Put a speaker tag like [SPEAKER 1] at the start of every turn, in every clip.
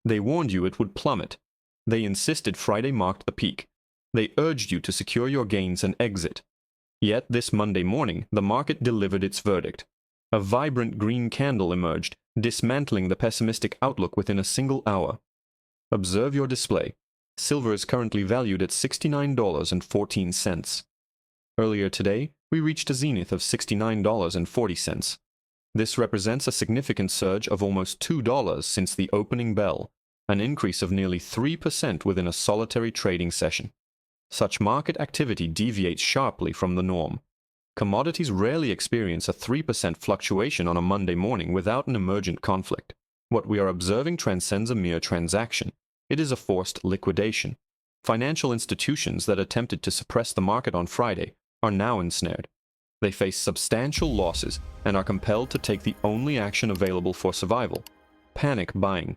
[SPEAKER 1] They warned you it would plummet. They insisted Friday marked the peak. They urged you to secure your gains and exit. Yet this Monday morning, the market delivered its verdict. A vibrant green candle emerged, dismantling the pessimistic outlook within a single hour. Observe your display. Silver is currently valued at $69.14. Earlier today, we reached a zenith of $69.40. This represents a significant surge of almost $2 since the opening bell, an increase of nearly 3% within a solitary trading session. Such market activity deviates sharply from the norm. Commodities rarely experience a 3% fluctuation on a Monday morning without an emergent conflict. What we are observing transcends a mere transaction. It is a forced liquidation. Financial institutions that attempted to suppress the market on Friday are now ensnared. They face substantial losses and are compelled to take the only action available for survival: panic buying.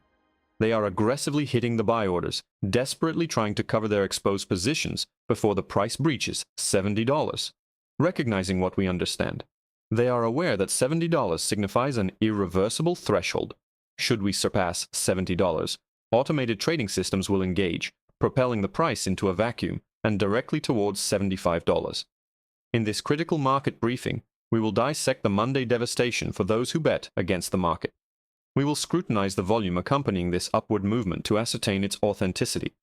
[SPEAKER 1] They are aggressively hitting the buy orders, desperately trying to cover their exposed positions before the price breaches $70. Recognizing what we understand, they are aware that $70 signifies an irreversible threshold. Should we surpass $70, automated trading systems will engage, propelling the price into a vacuum and directly towards $75. In this critical market briefing, we will dissect the Monday devastation for those who bet against the market. We will scrutinize the volume accompanying this upward movement to ascertain its authenticity.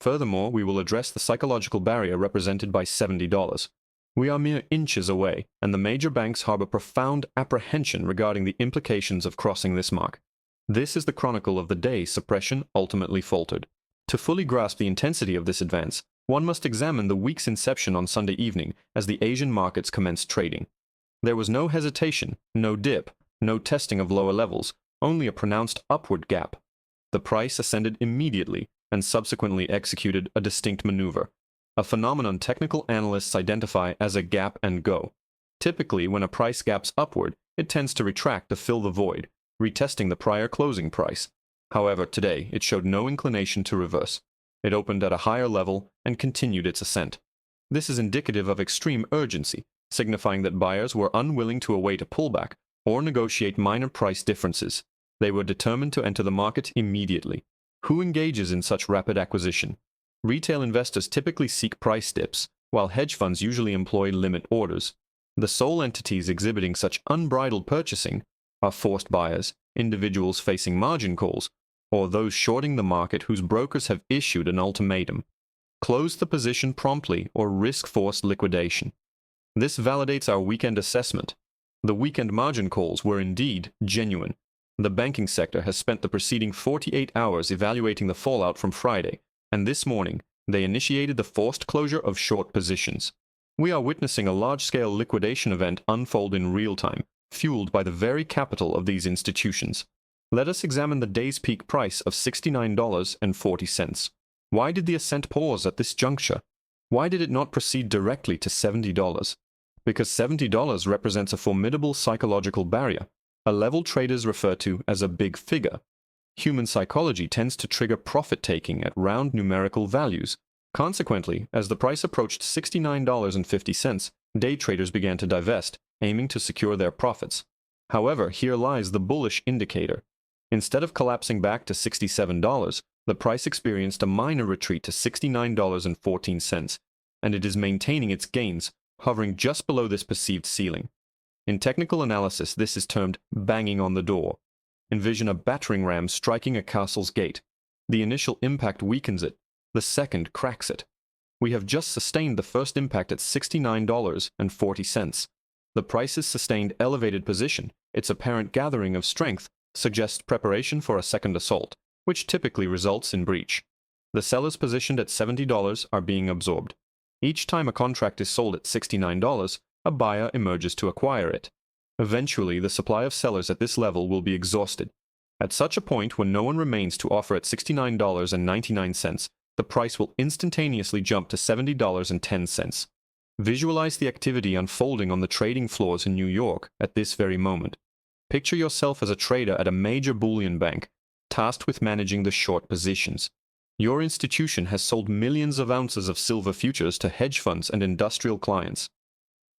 [SPEAKER 1] Furthermore, we will address the psychological barrier represented by $70. We are mere inches away, and the major banks harbor profound apprehension regarding the implications of crossing this mark. This is the chronicle of the day suppression ultimately faltered. To fully grasp the intensity of this advance, one must examine the week's inception on Sunday evening as the Asian markets commenced trading. There was no hesitation, no dip, no testing of lower levels, only a pronounced upward gap. The price ascended immediately and subsequently executed a distinct maneuver, a phenomenon technical analysts identify as a gap and go. Typically, when a price gaps upward, it tends to retract to fill the void, retesting the prior closing price. However, today, it showed no inclination to reverse. It opened at a higher level and continued its ascent. This is indicative of extreme urgency, signifying that buyers were unwilling to await a pullback or negotiate minor price differences. They were determined to enter the market immediately. Who engages in such rapid acquisition? Retail investors typically seek price dips, while hedge funds usually employ limit orders. The sole entities exhibiting such unbridled purchasing are forced buyers, individuals facing margin calls, or those shorting the market whose brokers have issued an ultimatum: close the position promptly or risk forced liquidation. This validates our weekend assessment. The weekend margin calls were indeed genuine. The banking sector has spent the preceding 48 hours evaluating the fallout from Friday, and this morning, they initiated the forced closure of short positions. We are witnessing a large-scale liquidation event unfold in real time, fueled by the very capital of these institutions. Let us examine the day's peak price of $69.40. Why did the ascent pause at this juncture? Why did it not proceed directly to $70? Because $70 represents a formidable psychological barrier, a level traders refer to as a big figure. Human psychology tends to trigger profit-taking at round numerical values. Consequently, as the price approached $69.50, day traders began to divest, aiming to secure their profits. However, here lies the bullish indicator. Instead of collapsing back to $67, the price experienced a minor retreat to $69.14, and it is maintaining its gains, hovering just below this perceived ceiling. In technical analysis, this is termed banging on the door. Envision a battering ram striking a castle's gate. The initial impact weakens it. The second cracks it. We have just sustained the first impact at $69.40. The price's sustained elevated position, its apparent gathering of strength, suggests preparation for a second assault, which typically results in breach. The sellers positioned at $70 are being absorbed. Each time a contract is sold at $69, a buyer emerges to acquire it. Eventually, the supply of sellers at this level will be exhausted. At such a point, when no one remains to offer at $69.99, the price will instantaneously jump to $70.10. Visualize the activity unfolding on the trading floors in New York at this very moment. Picture yourself as a trader at a major bullion bank, tasked with managing the short positions. Your institution has sold millions of ounces of silver futures to hedge funds and industrial clients.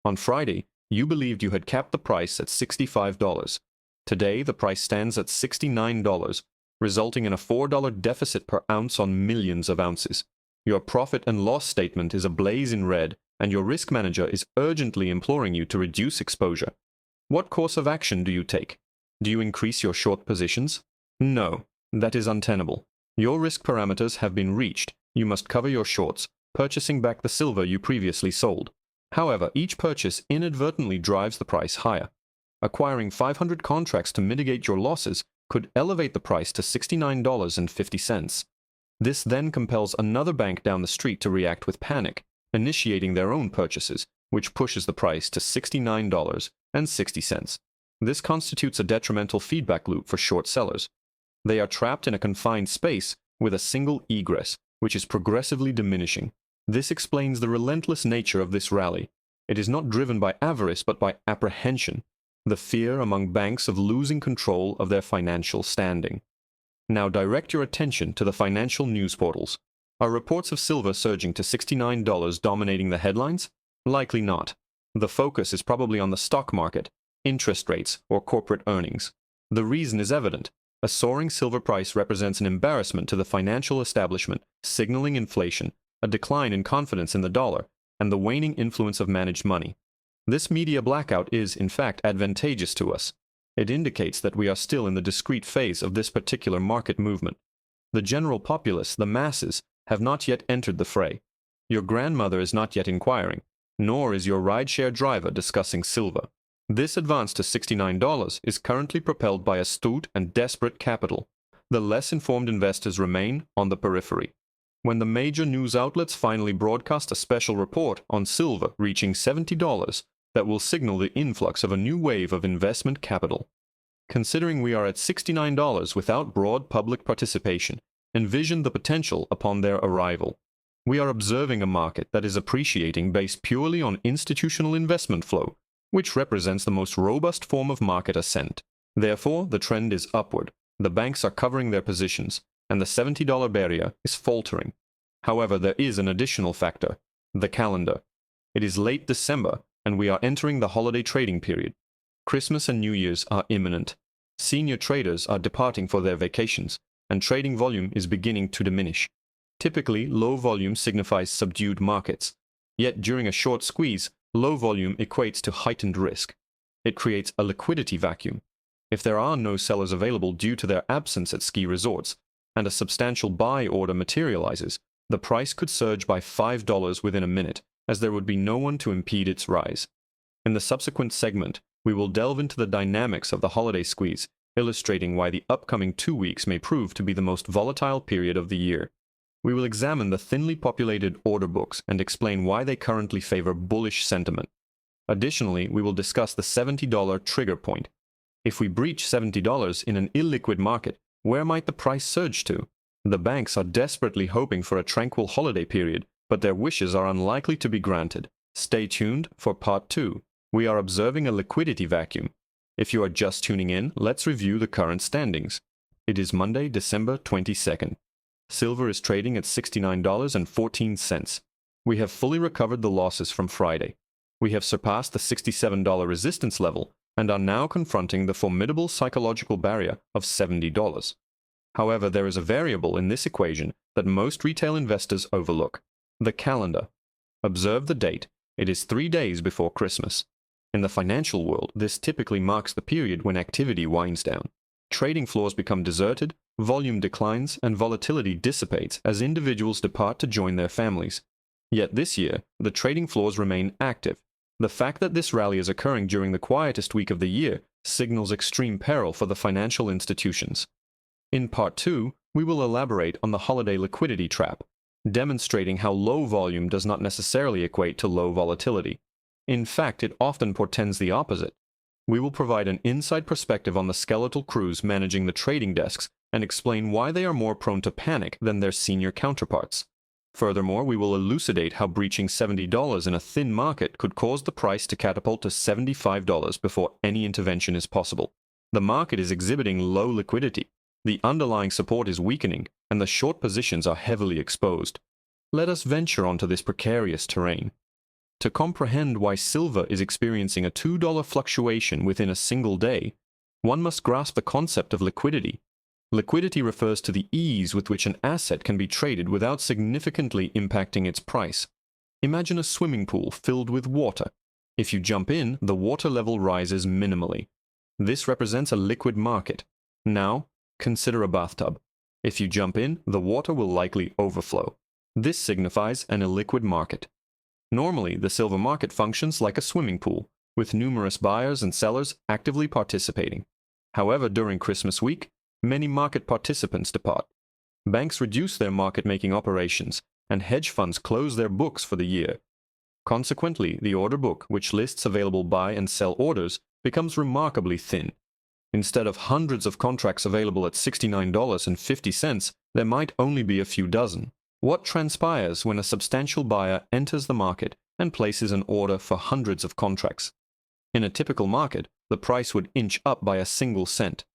[SPEAKER 1] On Friday, you believed you had capped the price at $65. Today, the price stands at $69, resulting in a $4 deficit per ounce on millions of ounces. Your profit and loss statement is ablaze in red, and your risk manager is urgently imploring you to reduce exposure. What course of action do you take? Do you increase your short positions? No, that is untenable. Your risk parameters have been reached. You must cover your shorts, purchasing back the silver you previously sold. However, each purchase inadvertently drives the price higher. Acquiring 500 contracts to mitigate your losses could elevate the price to $69.50. This then compels another bank down the street to react with panic, initiating their own purchases, which pushes the price to $69.60. This constitutes a detrimental feedback loop for short sellers. They are trapped in a confined space with a single egress, which is progressively diminishing. This explains the relentless nature of this rally. It is not driven by avarice but by apprehension, the fear among banks of losing control of their financial standing. Now direct your attention to the financial news portals. Are reports of silver surging to $69 dominating the headlines? Likely not. The focus is probably on the stock market, interest rates, or corporate earnings. The reason is evident. A soaring silver price represents an embarrassment to the financial establishment, signaling inflation, a decline in confidence in the dollar, and the waning influence of managed money. This media blackout is, in fact, advantageous to us. It indicates that we are still in the discrete phase of this particular market movement. The general populace, the masses, have not yet entered the fray. Your grandmother is not yet inquiring, nor is your rideshare driver discussing silver. This advance to $69 is currently propelled by astute and desperate capital. The less informed investors remain on the periphery. When the major news outlets finally broadcast a special report on silver reaching $70, that will signal the influx of a new wave of investment capital. Considering we are at $69 without broad public participation, envision the potential upon their arrival. We are observing a market that is appreciating based purely on institutional investment flow, which represents the most robust form of market ascent. Therefore, the trend is upward. The banks are covering their positions, and the $70 barrier is faltering. However, there is an additional factor, the calendar. It is late December, and we are entering the holiday trading period. Christmas and New Year's are imminent. Senior traders are departing for their vacations, and trading volume is beginning to diminish. Typically, low volume signifies subdued markets. Yet during a short squeeze, low volume equates to heightened risk. It creates a liquidity vacuum. If there are no sellers available due to their absence at ski resorts, and a substantial buy order materializes, the price could surge by $5 within a minute, as there would be no one to impede its rise. In the subsequent segment, we will delve into the dynamics of the holiday squeeze, illustrating why the upcoming 2 weeks may prove to be the most volatile period of the year. We will examine the thinly populated order books and explain why they currently favor bullish sentiment. Additionally, we will discuss the $70 trigger point. If we breach $70 in an illiquid market, where might the price surge to? The banks are desperately hoping for a tranquil holiday period, but their wishes are unlikely to be granted. Stay tuned for Part 2. We are observing a liquidity vacuum. If you are just tuning in, let's review the current standings. It is Monday, December 22nd. Silver is trading at $69.14. We have fully recovered the losses from Friday. We have surpassed the $67 resistance level and are now confronting the formidable psychological barrier of $70. However, there is a variable in this equation that most retail investors overlook. The calendar. Observe the date. It is 3 days before Christmas. In the financial world, this typically marks the period when activity winds down. Trading floors become deserted, volume declines, and volatility dissipates as individuals depart to join their families. Yet this year, the trading floors remain active. The fact that this rally is occurring during the quietest week of the year signals extreme peril for the financial institutions. In Part 2, we will elaborate on the holiday liquidity trap, demonstrating how low volume does not necessarily equate to low volatility. In fact, it often portends the opposite. We will provide an inside perspective on the skeletal crews managing the trading desks and explain why they are more prone to panic than their senior counterparts. Furthermore, we will elucidate how breaching $70 in a thin market could cause the price to catapult to $75 before any intervention is possible. The market is exhibiting low liquidity. The underlying support is weakening, and the short positions are heavily exposed. Let us venture onto this precarious terrain. To comprehend why silver is experiencing a $2 fluctuation within a single day, one must grasp the concept of liquidity. Liquidity refers to the ease with which an asset can be traded without significantly impacting its price. Imagine a swimming pool filled with water. If you jump in, the water level rises minimally. This represents a liquid market. Now, consider a bathtub. If you jump in, the water will likely overflow. This signifies an illiquid market. Normally, the silver market functions like a swimming pool, with numerous buyers and sellers actively participating. However, during Christmas week, many market participants depart. Banks reduce their market-making operations, and hedge funds close their books for the year. Consequently, the order book, which lists available buy and sell orders, becomes remarkably thin. Instead of hundreds of contracts available at $69.50, there might only be a few dozen. What transpires when a substantial buyer enters the market and places an order for hundreds of contracts? In a typical market, the price would inch up by a single cent.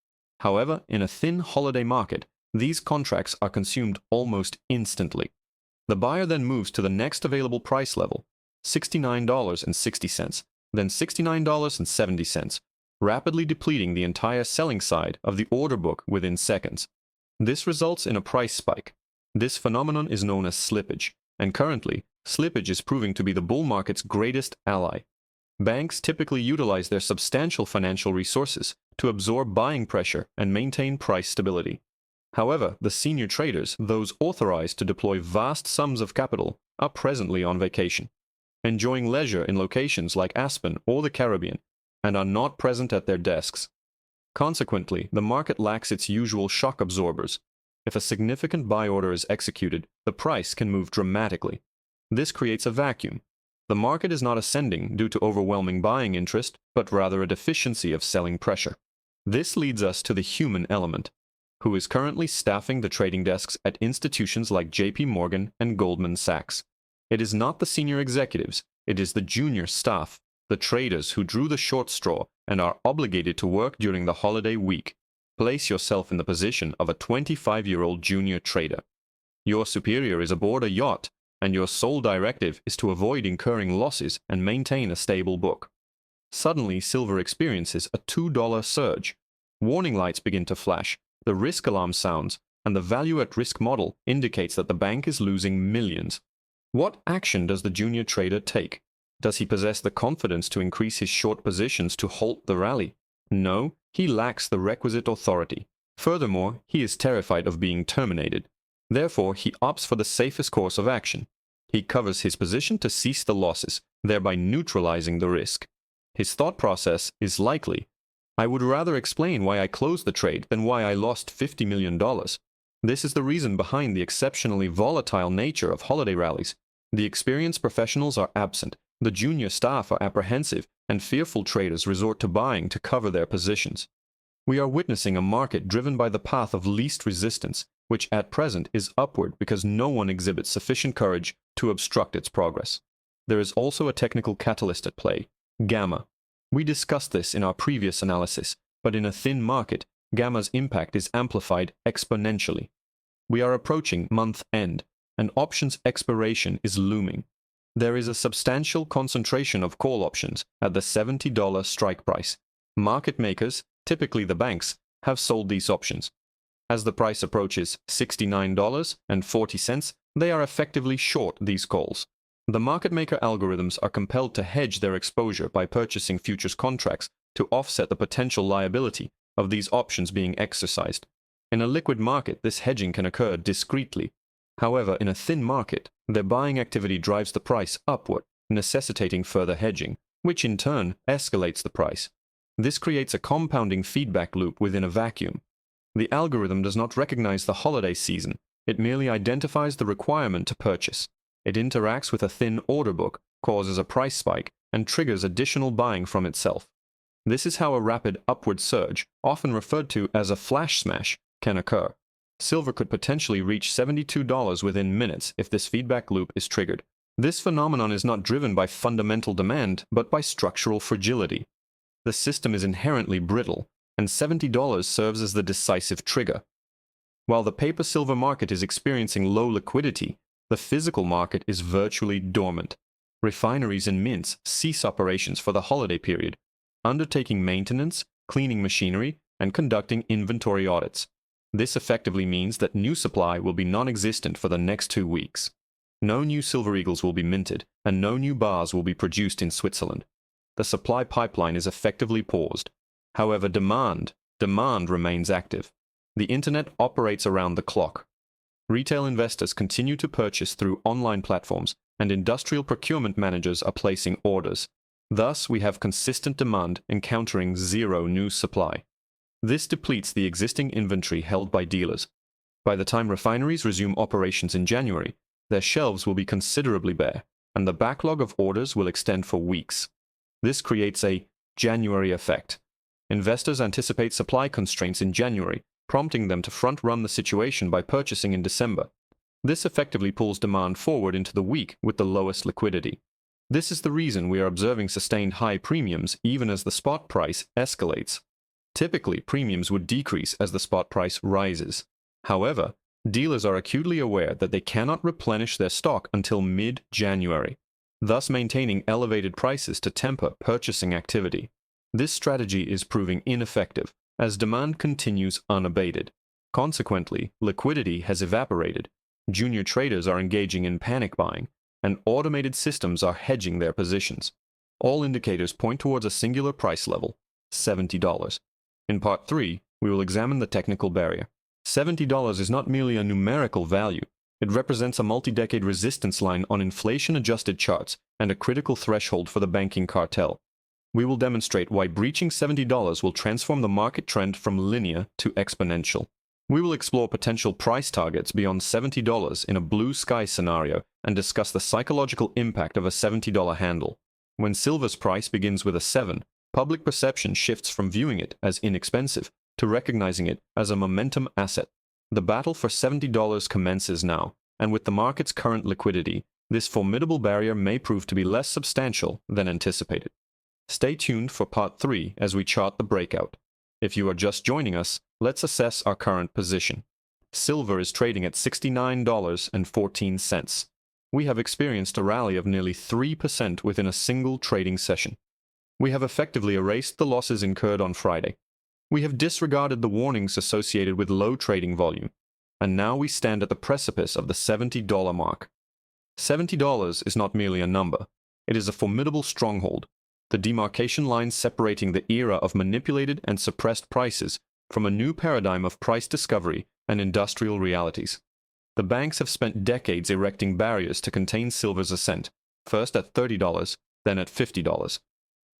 [SPEAKER 1] However, in a thin holiday market, these contracts are consumed almost instantly. The buyer then moves to the next available price level, $69.60, then $69.70, rapidly depleting the entire selling side of the order book within seconds. This results in a price spike. This phenomenon is known as slippage, and currently, slippage is proving to be the bull market's greatest ally. Banks typically utilize their substantial financial resources to absorb buying pressure and maintain price stability. However, the senior traders, those authorized to deploy vast sums of capital, are presently on vacation, enjoying leisure in locations like Aspen or the Caribbean, and are not present at their desks. Consequently, the market lacks its usual shock absorbers. If a significant buy order is executed, the price can move dramatically. This creates a vacuum. The market is not ascending due to overwhelming buying interest, but rather a deficiency of selling pressure. This leads us to the human element, who is currently staffing the trading desks at institutions like JP Morgan and Goldman Sachs. It is not the senior executives, it is the junior staff, the traders who drew the short straw and are obligated to work during the holiday week. Place yourself in the position of a 25-year-old junior trader. Your superior is aboard a yacht, and your sole directive is to avoid incurring losses and maintain a stable book. Suddenly, silver experiences a $2 surge. Warning lights begin to flash, the risk alarm sounds, and the value-at-risk model indicates that the bank is losing millions. What action does the junior trader take? Does he possess the confidence to increase his short positions to halt the rally? No, he lacks the requisite authority. Furthermore, he is terrified of being terminated. Therefore, he opts for the safest course of action. He covers his position to cease the losses, thereby neutralizing the risk. His thought process is likely, I would rather explain why I closed the trade than why I lost $50 million. This is the reason behind the exceptionally volatile nature of holiday rallies. The experienced professionals are absent, the junior staff are apprehensive, and fearful traders resort to buying to cover their positions. We are witnessing a market driven by the path of least resistance, which at present is upward because no one exhibits sufficient courage to obstruct its progress. There is also a technical catalyst at play, gamma. We discussed this in our previous analysis, but in a thin market, gamma's impact is amplified exponentially. We are approaching month end, and options expiration is looming. There is a substantial concentration of call options at the $70 strike price. Market makers, typically the banks, have sold these options. As the price approaches $69.40, they are effectively short these calls. The market maker algorithms are compelled to hedge their exposure by purchasing futures contracts to offset the potential liability of these options being exercised. In a liquid market, this hedging can occur discreetly. However, in a thin market, their buying activity drives the price upward, necessitating further hedging, which in turn escalates the price. This creates a compounding feedback loop within a vacuum. The algorithm does not recognize the holiday season, it merely identifies the requirement to purchase. It interacts with a thin order book, causes a price spike, and triggers additional buying from itself. This is how a rapid upward surge, often referred to as a flash smash, can occur. Silver could potentially reach $72 within minutes if this feedback loop is triggered. This phenomenon is not driven by fundamental demand, but by structural fragility. The system is inherently brittle, and $70 serves as the decisive trigger. While the paper silver market is experiencing low liquidity, the physical market is virtually dormant. Refineries and mints cease operations for the holiday period, undertaking maintenance, cleaning machinery, and conducting inventory audits. This effectively means that new supply will be non-existent for the next 2 weeks. No new Silver Eagles will be minted, and no new bars will be produced in Switzerland. The supply pipeline is effectively paused. However, demand remains active. The internet operates around the clock. Retail investors continue to purchase through online platforms, and industrial procurement managers are placing orders. Thus, we have consistent demand encountering zero new supply. This depletes the existing inventory held by dealers. By the time refineries resume operations in January, their shelves will be considerably bare, and the backlog of orders will extend for weeks. This creates a January effect. Investors anticipate supply constraints in January, prompting them to front-run the situation by purchasing in December. This effectively pulls demand forward into the week with the lowest liquidity. This is the reason we are observing sustained high premiums even as the spot price escalates. Typically, premiums would decrease as the spot price rises. However, dealers are acutely aware that they cannot replenish their stock until mid-January, thus maintaining elevated prices to temper purchasing activity. This strategy is proving ineffective as demand continues unabated. Consequently, liquidity has evaporated, junior traders are engaging in panic buying, and automated systems are hedging their positions. All indicators point towards a singular price level, $70. In Part 3, we will examine the technical barrier. $70 is not merely a numerical value. It represents a multi-decade resistance line on inflation-adjusted charts and a critical threshold for the banking cartel. We will demonstrate why breaching $70 will transform the market trend from linear to exponential. We will explore potential price targets beyond $70 in a blue sky scenario and discuss the psychological impact of a $70 handle. When silver's price begins with a 7, public perception shifts from viewing it as inexpensive to recognizing it as a momentum asset. The battle for $70 commences now, and with the market's current liquidity, this formidable barrier may prove to be less substantial than anticipated. Stay tuned for Part 3 as we chart the breakout. If you are just joining us, let's assess our current position. Silver is trading at $69.14. We have experienced a rally of nearly 3% within a single trading session. We have effectively erased the losses incurred on Friday. We have disregarded the warnings associated with low trading volume, and now we stand at the precipice of the $70 mark. $70 is not merely a number. It is a formidable stronghold, the demarcation line separating the era of manipulated and suppressed prices from a new paradigm of price discovery and industrial realities. The banks have spent decades erecting barriers to contain silver's ascent, first at $30, then at $50.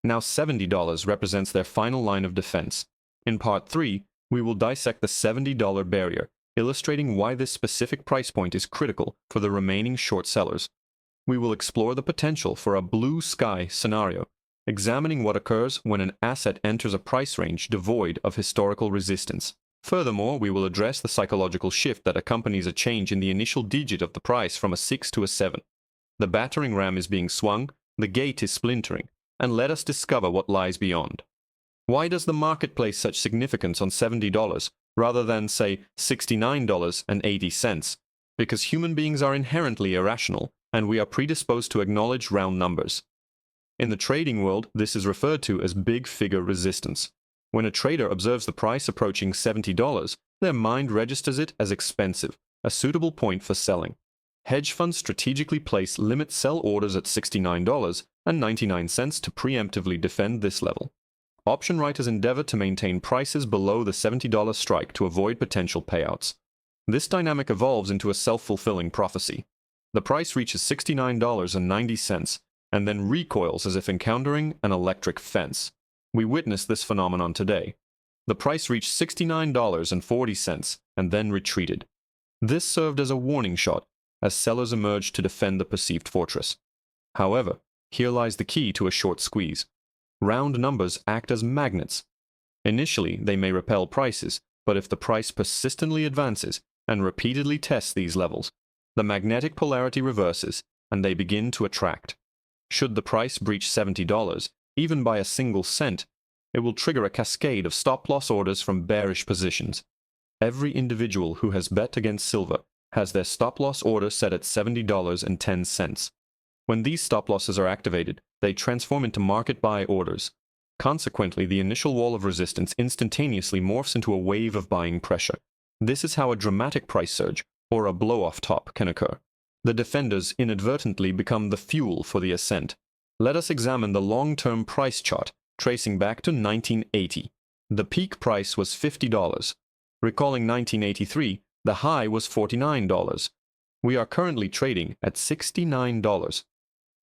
[SPEAKER 1] Now $70 represents their final line of defense. In Part 3, we will dissect the $70 barrier, illustrating why this specific price point is critical for the remaining short sellers. We will explore the potential for a blue sky scenario, examining what occurs when an asset enters a price range devoid of historical resistance. Furthermore, we will address the psychological shift that accompanies a change in the initial digit of the price from a 6 to a 7. The battering ram is being swung, the gate is splintering, and let us discover what lies beyond. Why does the market place such significance on $70 rather than, say, $69.80? Because human beings are inherently irrational, and we are predisposed to acknowledge round numbers. In the trading world, this is referred to as big figure resistance. When a trader observes the price approaching $70, their mind registers it as expensive, a suitable point for selling. Hedge funds strategically place limit sell orders at $69.99 to preemptively defend this level. Option writers endeavor to maintain prices below the $70 strike to avoid potential payouts. This dynamic evolves into a self-fulfilling prophecy. The price reaches $69.90 and then recoils as if encountering an electric fence. We witness this phenomenon today. The price reached $69.40 and then retreated. This served as a warning shot as sellers emerged to defend the perceived fortress. However, here lies the key to a short squeeze. Round numbers act as magnets. Initially, they may repel prices, but if the price persistently advances and repeatedly tests these levels, the magnetic polarity reverses and they begin to attract. Should the price breach $70, even by a single cent, it will trigger a cascade of stop-loss orders from bearish positions. Every individual who has bet against silver has their stop-loss order set at $70.10. When these stop-losses are activated, they transform into market buy orders. Consequently, the initial wall of resistance instantaneously morphs into a wave of buying pressure. This is how a dramatic price surge, or a blow-off top, can occur. The defenders inadvertently become the fuel for the ascent. Let us examine the long-term price chart, tracing back to 1980. The peak price was $50. Recalling 1983, the high was $49. We are currently trading at $69.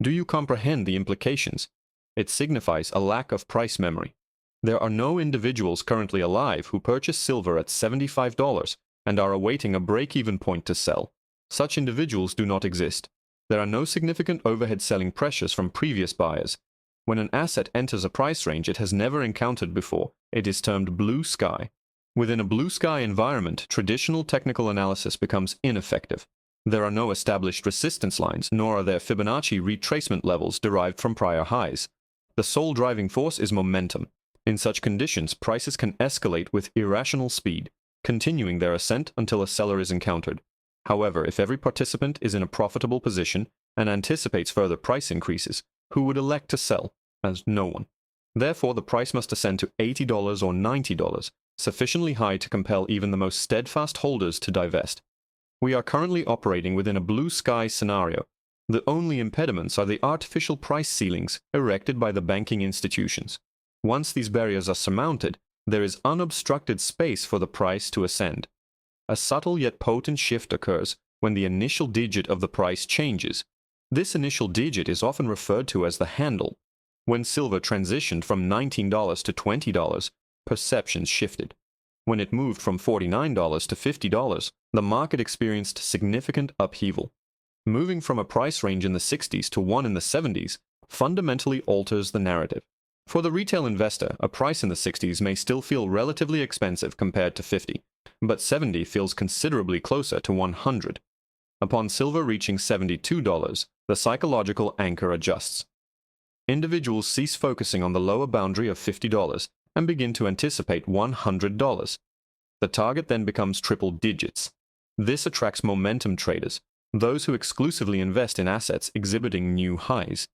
[SPEAKER 1] Do you comprehend the implications? It signifies a lack of price memory. There are no individuals currently alive who purchase silver at $75 and are awaiting a break-even point to sell. Such individuals do not exist. There are no significant overhead selling pressures from previous buyers. When an asset enters a price range it has never encountered before, it is termed blue sky. Within a blue sky environment, traditional technical analysis becomes ineffective. There are no established resistance lines, nor are there Fibonacci retracement levels derived from prior highs. The sole driving force is momentum. In such conditions, prices can escalate with irrational speed, continuing their ascent until a seller is encountered. However, if every participant is in a profitable position and anticipates further price increases, who would elect to sell? As no one. Therefore, the price must ascend to $80 or $90, sufficiently high to compel even the most steadfast holders to divest. We are currently operating within a blue sky scenario. The only impediments are the artificial price ceilings erected by the banking institutions. Once these barriers are surmounted, there is unobstructed space for the price to ascend. A subtle yet potent shift occurs when the initial digit of the price changes. This initial digit is often referred to as the handle. When silver transitioned from $19 to $20, perceptions shifted. When it moved from $49 to $50, the market experienced significant upheaval. Moving from a price range in the 60s to one in the 70s fundamentally alters the narrative. For the retail investor, a price in the 60s may still feel relatively expensive compared to 50, but 70 feels considerably closer to 100. Upon silver reaching $72, the psychological anchor adjusts. Individuals cease focusing on the lower boundary of $50 and begin to anticipate $100. The target then becomes triple digits. This attracts momentum traders, those who exclusively invest in assets exhibiting new highs.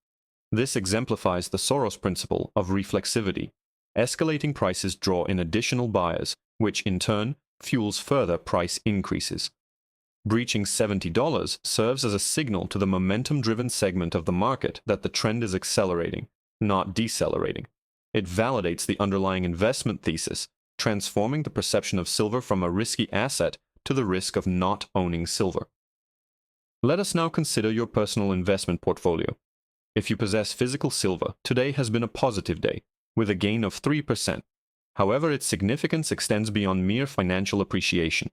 [SPEAKER 1] This exemplifies the Soros principle of reflexivity. Escalating prices draw in additional buyers, which in turn fuels further price increases. Breaching $70 serves as a signal to the momentum-driven segment of the market that the trend is accelerating, not decelerating. It validates the underlying investment thesis, transforming the perception of silver from a risky asset to the risk of not owning silver. Let us now consider your personal investment portfolio. If you possess physical silver, today has been a positive day, with a gain of 3%. However, its significance extends beyond mere financial appreciation.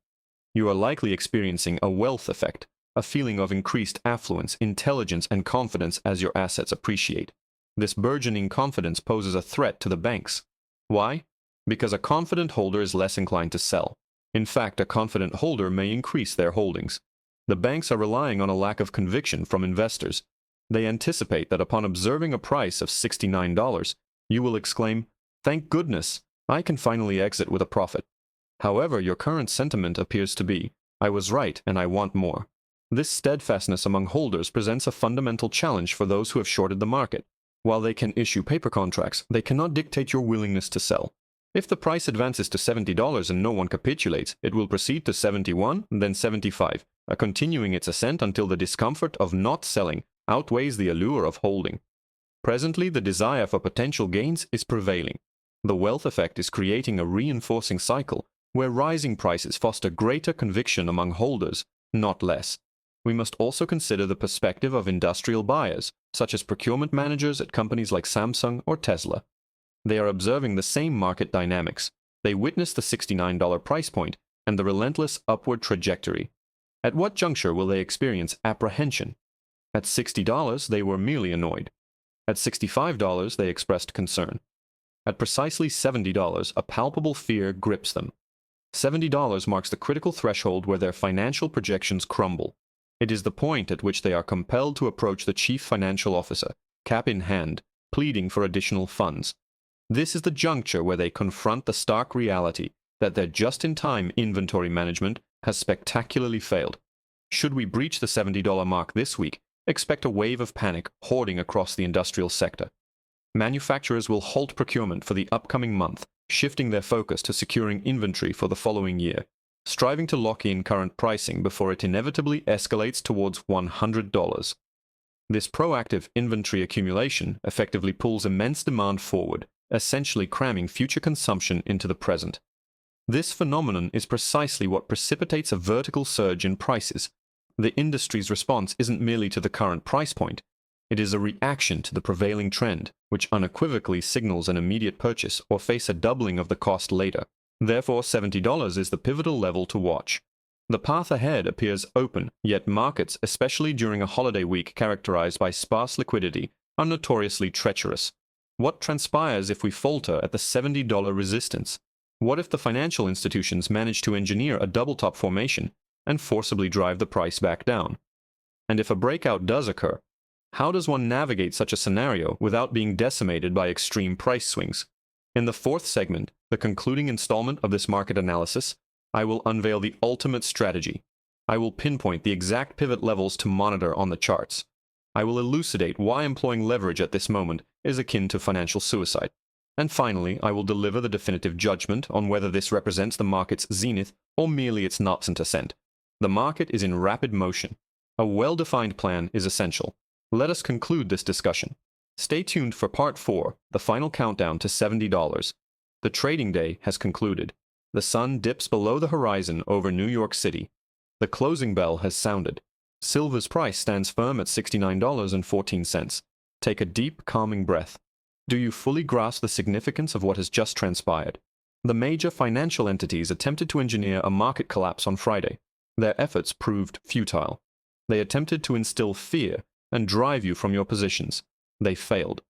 [SPEAKER 1] You are likely experiencing a wealth effect, a feeling of increased affluence, intelligence, and confidence as your assets appreciate. This burgeoning confidence poses a threat to the banks. Why? Because a confident holder is less inclined to sell. In fact, a confident holder may increase their holdings. The banks are relying on a lack of conviction from investors. They anticipate that upon observing a price of $69, you will exclaim, "Thank goodness, I can finally exit with a profit." However, your current sentiment appears to be, "I was right and I want more." This steadfastness among holders presents a fundamental challenge for those who have shorted the market. While they can issue paper contracts, they cannot dictate your willingness to sell. If the price advances to $70 and no one capitulates, it will proceed to 71, then 75, continuing its ascent until the discomfort of not selling outweighs the allure of holding. Presently, the desire for potential gains is prevailing. The wealth effect is creating a reinforcing cycle where rising prices foster greater conviction among holders, not less. We must also consider the perspective of industrial buyers, such as procurement managers at companies like Samsung or Tesla. They are observing the same market dynamics. They witness the $69 price point and the relentless upward trajectory. At what juncture will they experience apprehension? At $60, they were merely annoyed. At $65, they expressed concern. At precisely $70, a palpable fear grips them. $70 marks the critical threshold where their financial projections crumble. It is the point at which they are compelled to approach the chief financial officer, cap in hand, pleading for additional funds. This is the juncture where they confront the stark reality that their just-in-time inventory management has spectacularly failed. Should we breach the $70 mark this week, expect a wave of panic hoarding across the industrial sector. Manufacturers will halt procurement for the upcoming month, shifting their focus to securing inventory for the following year. striving to lock in current pricing before it inevitably escalates towards $100. This proactive inventory accumulation effectively pulls immense demand forward, essentially cramming future consumption into the present. This phenomenon is precisely what precipitates a vertical surge in prices. The industry's response isn't merely to the current price point, it is a reaction to the prevailing trend, which unequivocally signals an immediate purchase or face a doubling of the cost later. Therefore, $70 is the pivotal level to watch. The path ahead appears open, yet markets, especially during a holiday week characterized by sparse liquidity, are notoriously treacherous. What transpires if we falter at the $70 resistance? What if the financial institutions manage to engineer a double-top formation and forcibly drive the price back down? And if a breakout does occur, how does one navigate such a scenario without being decimated by extreme price swings? In the fourth segment, the concluding installment of this market analysis, I will unveil the ultimate strategy. I will pinpoint the exact pivot levels to monitor on the charts. I will elucidate why employing leverage at this moment is akin to financial suicide. And finally, I will deliver the definitive judgment on whether this represents the market's zenith or merely its nascent ascent. The market is in rapid motion. A well-defined plan is essential. Let us conclude this discussion. Stay tuned for Part 4, the final countdown to $70. The trading day has concluded. The sun dips below the horizon over New York City. The closing bell has sounded. Silver's price stands firm at $69.14. Take a deep, calming breath. Do you fully grasp the significance of what has just transpired? The major financial entities attempted to engineer a market collapse on Friday. Their efforts proved futile. They attempted to instill fear and drive you from your positions. They failed.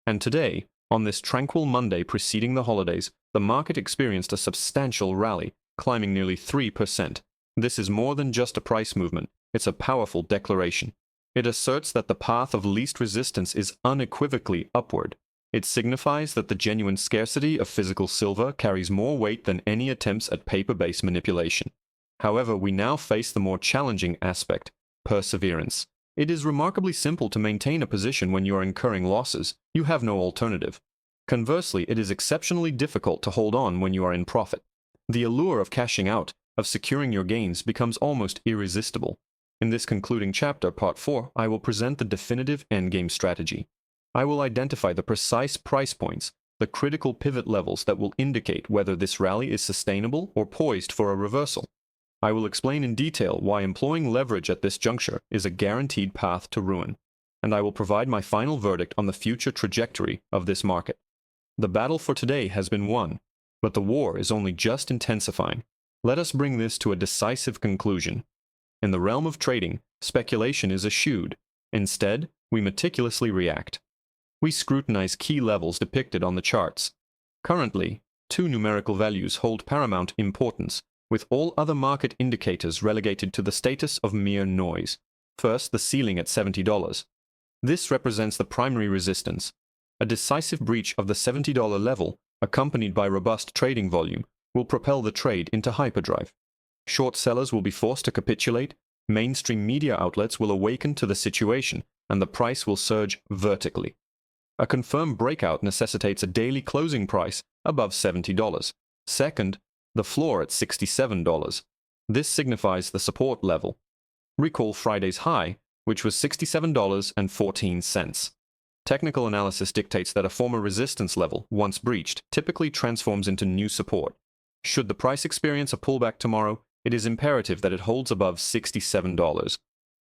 [SPEAKER 1] And today, on this tranquil Monday preceding the holidays, the market experienced a substantial rally, climbing nearly 3%. This is more than just a price movement. It's a powerful declaration. It asserts that the path of least resistance is unequivocally upward. It signifies that the genuine scarcity of physical silver carries more weight than any attempts at paper-based manipulation. However, we now face the more challenging aspect, perseverance. It is remarkably simple to maintain a position when you are incurring losses. You have no alternative. Conversely, it is exceptionally difficult to hold on when you are in profit. The allure of cashing out, of securing your gains, becomes almost irresistible. In this concluding chapter, Part 4, I will present the definitive endgame strategy. I will identify the precise price points, the critical pivot levels that will indicate whether this rally is sustainable or poised for a reversal. I will explain in detail why employing leverage at this juncture is a guaranteed path to ruin, and I will provide my final verdict on the future trajectory of this market. The battle for today has been won, but the war is only just intensifying. Let us bring this to a decisive conclusion. In the realm of trading, speculation is eschewed. Instead, we meticulously react. We scrutinize key levels depicted on the charts. Currently, two numerical values hold paramount importance, with all other market indicators relegated to the status of mere noise. First, the ceiling at $70. This represents the primary resistance. A decisive breach of the $70 level, accompanied by robust trading volume, will propel the trade into hyperdrive. Short sellers will be forced to capitulate, mainstream media outlets will awaken to the situation, and the price will surge vertically. A confirmed breakout necessitates a daily closing price above $70. Second, the floor at $67. This signifies the support level. Recall Friday's high, which was $67.14. Technical analysis dictates that a former resistance level, once breached, typically transforms into new support. Should the price experience a pullback tomorrow, it is imperative that it holds above $67.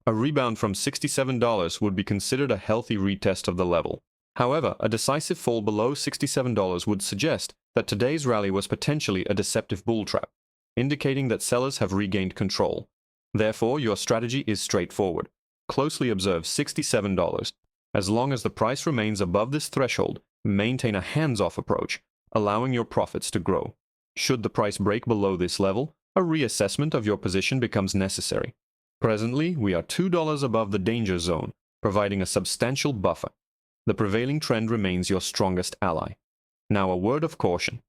[SPEAKER 1] A rebound from $67 would be considered a healthy retest of the level. However, a decisive fall below $67 would suggest that today's rally was potentially a deceptive bull trap, indicating that sellers have regained control. Therefore, your strategy is straightforward. Closely observe $67. As long as the price remains above this threshold, maintain a hands-off approach, allowing your profits to grow. Should the price break below this level, a reassessment of your position becomes necessary. Presently, we are $2 above the danger zone, providing a substantial buffer. The prevailing trend remains your strongest ally. Now, a word of caution.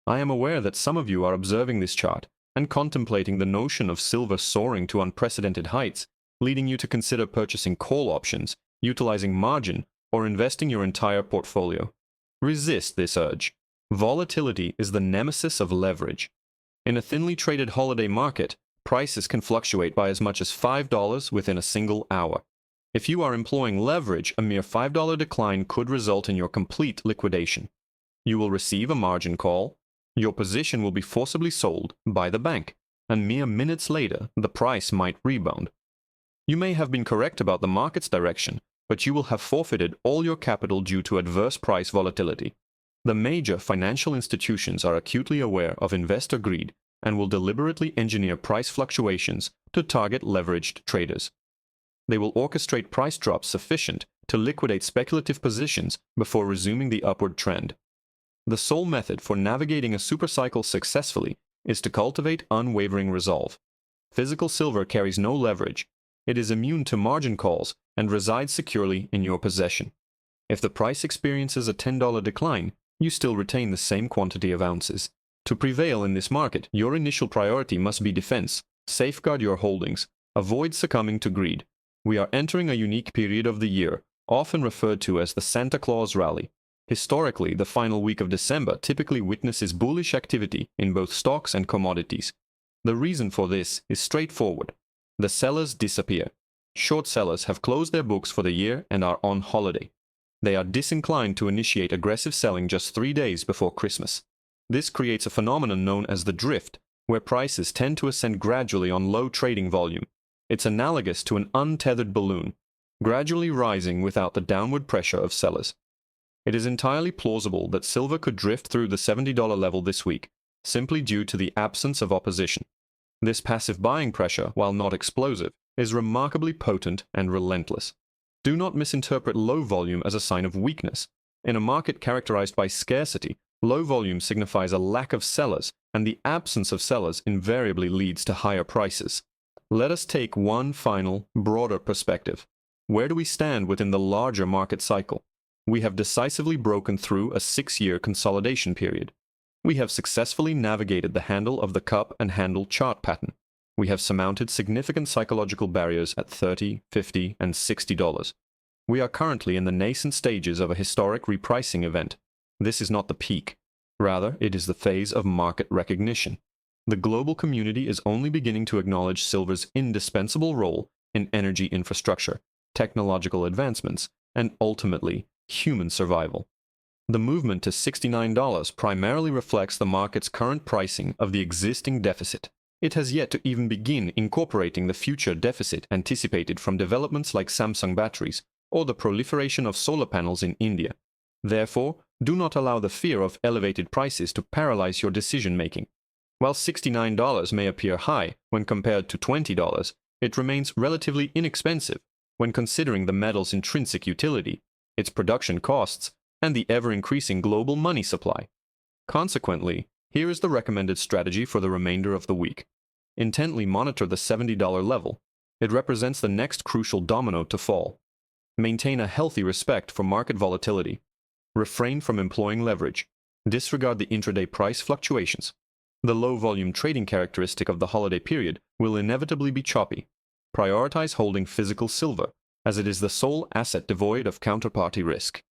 [SPEAKER 1] I am aware that some of you are observing this chart and contemplating the notion of silver soaring to unprecedented heights, leading you to consider purchasing call options, utilizing margin, or investing your entire portfolio. Resist this urge. Volatility is the nemesis of leverage. In a thinly traded holiday market, prices can fluctuate by as much as $5 within a single hour. If you are employing leverage, a mere $5 decline could result in your complete liquidation. You will receive a margin call, your position will be forcibly sold by the bank, and mere minutes later, the price might rebound. You may have been correct about the market's direction, but you will have forfeited all your capital due to adverse price volatility. The major financial institutions are acutely aware of investor greed and will deliberately engineer price fluctuations to target leveraged traders. They will orchestrate price drops sufficient to liquidate speculative positions before resuming the upward trend. The sole method for navigating a supercycle successfully is to cultivate unwavering resolve. Physical silver carries no leverage. It is immune to margin calls and resides securely in your possession. If the price experiences a $10 decline, you still retain the same quantity of ounces. To prevail in this market, your initial priority must be defense. Safeguard your holdings. Avoid succumbing to greed. We are entering a unique period of the year, often referred to as the Santa Claus rally. Historically, the final week of December typically witnesses bullish activity in both stocks and commodities. The reason for this is straightforward. The sellers disappear. Short sellers have closed their books for the year and are on holiday. They are disinclined to initiate aggressive selling just 3 days before Christmas. This creates a phenomenon known as the drift, where prices tend to ascend gradually on low trading volume. It's analogous to an untethered balloon, gradually rising without the downward pressure of sellers. It is entirely plausible that silver could drift through the $70 level this week, simply due to the absence of opposition. This passive buying pressure, while not explosive, is remarkably potent and relentless. Do not misinterpret low volume as a sign of weakness. In a market characterized by scarcity, low volume signifies a lack of sellers, and the absence of sellers invariably leads to higher prices. Let us take one final, broader perspective. Where do we stand within the larger market cycle? We have decisively broken through a 6-year consolidation period. We have successfully navigated the handle of the cup and handle chart pattern. We have surmounted significant psychological barriers at $30, $50, and $60. We are currently in the nascent stages of a historic repricing event. This is not the peak. Rather, it is the phase of market recognition. The global community is only beginning to acknowledge silver's indispensable role in energy infrastructure, technological advancements, and ultimately, human survival. The movement to $69 primarily reflects the market's current pricing of the existing deficit. It has yet to even begin incorporating the future deficit anticipated from developments like Samsung batteries or the proliferation of solar panels in India. Therefore, do not allow the fear of elevated prices to paralyze your decision-making. While $69 may appear high when compared to $20, it remains relatively inexpensive when considering the metal's intrinsic utility, its production costs, and the ever-increasing global money supply. Consequently, here is the recommended strategy for the remainder of the week. Intently monitor the $70 level. It represents the next crucial domino to fall. Maintain a healthy respect for market volatility. Refrain from employing leverage. Disregard the intraday price fluctuations. The low-volume trading characteristic of the holiday period will inevitably be choppy. Prioritize holding physical silver, as it is the sole asset devoid of counterparty risk.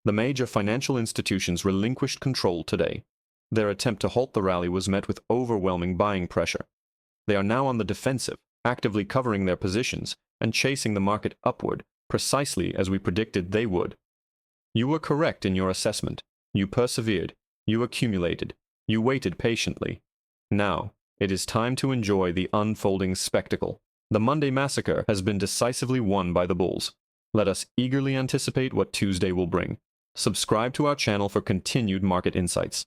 [SPEAKER 1] The major financial institutions relinquished control today. Their attempt to halt the rally was met with overwhelming buying pressure. They are now on the defensive, actively covering their positions and chasing the market upward, precisely as we predicted they would. You were correct in your assessment. You persevered. You accumulated. You waited patiently. Now, it is time to enjoy the unfolding spectacle. The Monday massacre has been decisively won by the bulls. Let us eagerly anticipate what Tuesday will bring. Subscribe to our channel for continued market insights.